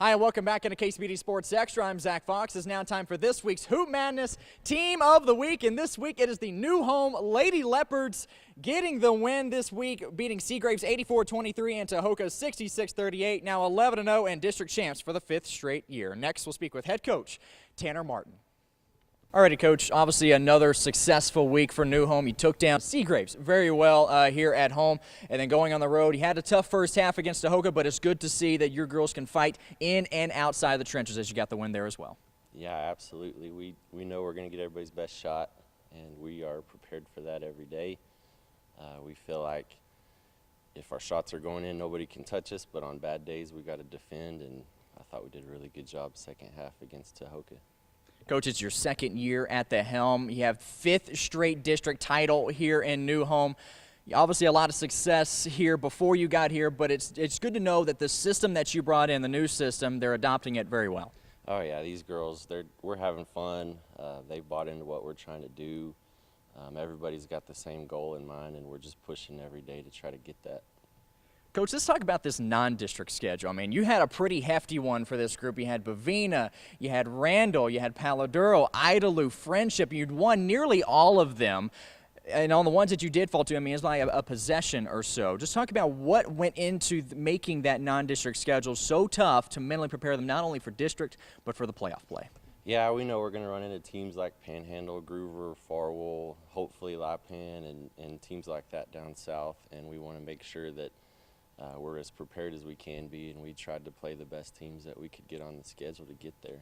Hi, and welcome back into KCBD Sports Extra. I'm Zach Fox. It's now time for this week's Hoop Madness Team of the Week, and this week it is the new home Lady Leopards getting the win this week, beating Seagraves 84-23 and Tahoka 66-38, now 11-0 and district champs for the 5th straight year. Next, we'll speak with head coach Tanner Martin. Alrighty, Coach, obviously another successful week for New Home. You took down Seagraves very well here at home, and then going on the road. You had a tough first half against Tahoka, but it's good to see that your girls can fight in and outside the trenches as you got the win there as well. Yeah, absolutely. We know we're going to get everybody's best shot, and we are prepared for that every day. We feel like if our shots are going in, nobody can touch us, but on bad days we got to defend, and I thought we did a really good job second half against Tahoka. Coach, it's your second year at the helm. You have 5th straight district title here in New Home. Obviously a lot of success here before you got here, but it's good to know that the system that you brought in, the new system, they're adopting it very well. Oh yeah, these girls, we're having fun. They bought into what we're trying to do. Everybody's got the same goal in mind, and we're just pushing every day to try to get that. Coach, let's talk about this non-district schedule. I mean, you had a pretty hefty one for this group. You had Bavina, you had Randall, you had Paladuro, Idalou, Friendship. You'd won nearly all of them. And on the ones that you did fall to, I mean, it's like a possession or so. Just talk about what went into making that non-district schedule so tough to mentally prepare them not only for district, but for the playoff play. Yeah, we know we're going to run into teams like Panhandle, Groover, Farwell, hopefully Lipan, and teams like that down south. And we want to make sure that we're as prepared as we can be, and we tried to play the best teams that we could get on the schedule to get there.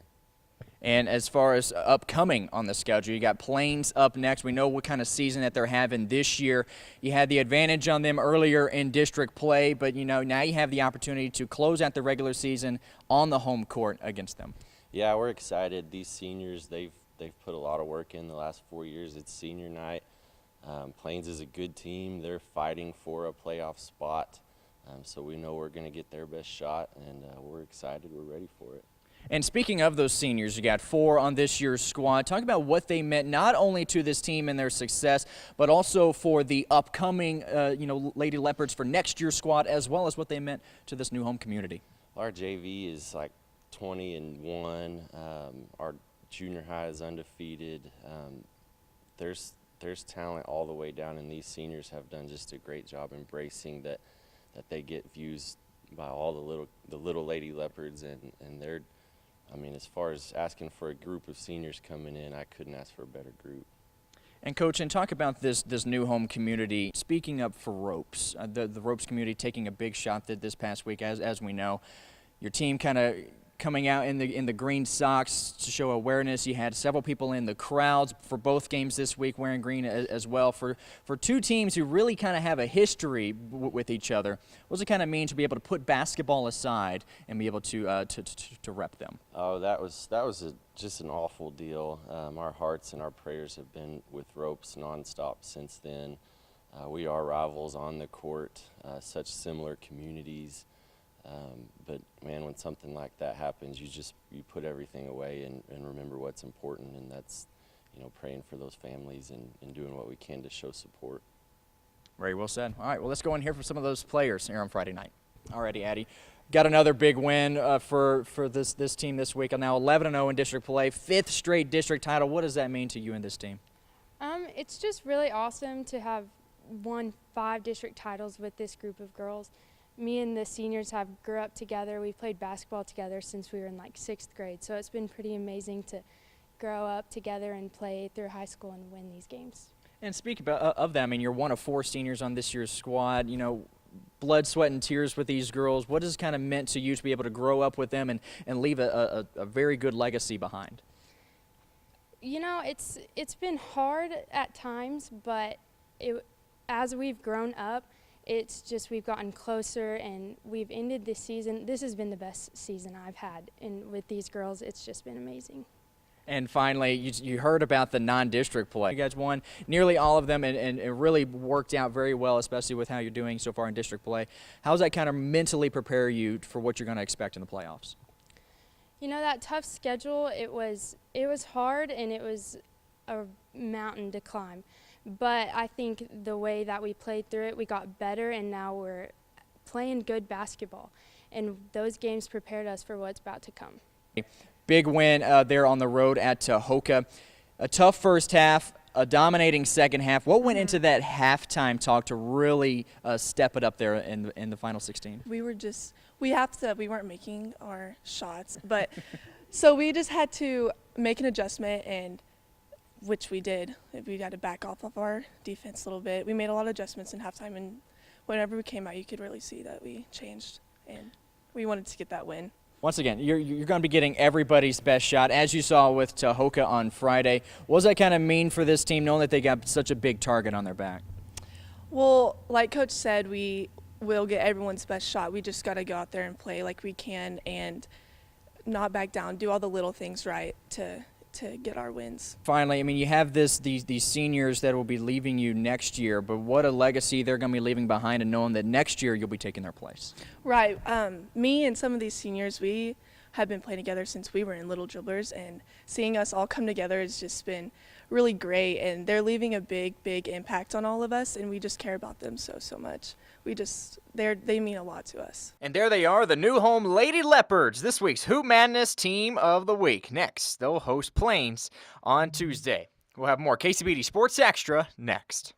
And as far as upcoming on the schedule, you got Plains up next. We know what kind of season that they're having this year. You had the advantage on them earlier in district play, but you know now you have the opportunity to close out the regular season on the home court against them. Yeah, we're excited. These seniors, they've put a lot of work in the last 4 years. It's senior night. Plains is a good team. They're fighting for a playoff spot. So we know we're going to get their best shot, and we're excited. We're ready for it. And speaking of those seniors, you got 4 on this year's squad. Talk about what they meant not only to this team and their success, but also for the upcoming, Lady Leopards for next year's squad, as well as what they meant to this New Home community. Our JV is like 20-1. Our junior high is undefeated. There's talent all the way down, and these seniors have done just a great job embracing that they get views by all the little Lady Leopards, and they're, I mean, as far as asking for a group of seniors coming in, I couldn't ask for a better group. And Coach, and talk about this New Home community. Speaking up for ropes, the ropes community taking a big shot this past week, as we know. Your team kind of coming out in the green socks to show awareness. You had several people in the crowds for both games this week wearing green as well. For 2 teams who really kind of have a history with each other, what does it kind of mean to be able to put basketball aside and be able to rep them? Oh, that was just an awful deal. Our hearts and our prayers have been with ropes nonstop since then. We are rivals on the court, such similar communities. But man, when something like that happens, you put everything away and remember what's important, and that's, praying for those families and doing what we can to show support. Very well said. All right, well, let's go in here for some of those players here on Friday night. Alrighty, Addie. Got another big win for this team this week. Now 11-0 in district play, 5th straight district title. What does that mean to you and this team? It's just really awesome to have won 5 district titles with this group of girls. Me and the seniors have grew up together. We've played basketball together since we were in like 6th grade. So it's been pretty amazing to grow up together and play through high school and win these games. And speak of that, I mean, you're one of 4 seniors on this year's squad. Blood, sweat, and tears with these girls. What has it kind of meant to you to be able to grow up with them and leave a very good legacy behind? It's been hard at times, but as we've grown up, it's just we've gotten closer, and we've ended this season. This has been the best season I've had, and with these girls, it's just been amazing. And finally, you heard about the non-district play. You guys won nearly all of them, and it really worked out very well, especially with how you're doing so far in district play. How does that kind of mentally prepare you for what you're going to expect in the playoffs? That tough schedule, it was hard, and it was a mountain to climb. But I think the way that we played through it, we got better, and now we're playing good basketball. and those games prepared us for what's about to come. Big win there on the road at Tahoka. A tough first half, a dominating second half. What went into that halftime talk to really step it up there in the final 16? We weren't making our shots, but so we just had to make an adjustment, and which we did. We had to back off of our defense a little bit. We made a lot of adjustments in halftime, and whenever we came out, you could really see that we changed, and we wanted to get that win. Once again, you're going to be getting everybody's best shot, as you saw with Tahoka on Friday. What does that kind of mean for this team, knowing that they got such a big target on their back? Well, like Coach said, we will get everyone's best shot. We just got to go out there and play like we can and not back down, do all the little things right to get our wins. Finally, I mean, you have these seniors that will be leaving you next year, but what a legacy they're going to be leaving behind, and knowing that next year you'll be taking their place. Right. Me and some of these seniors, we have been playing together since we were in Little Dribblers, and seeing us all come together has just been really great, and they're leaving a big impact on all of us, and we just care about them so much. They mean a lot to us. And there they are, the new home Lady Leopards, this week's Hoop Madness Team of the Week. Next, they'll host Plains on Tuesday. We'll have more KCBD Sports Extra next.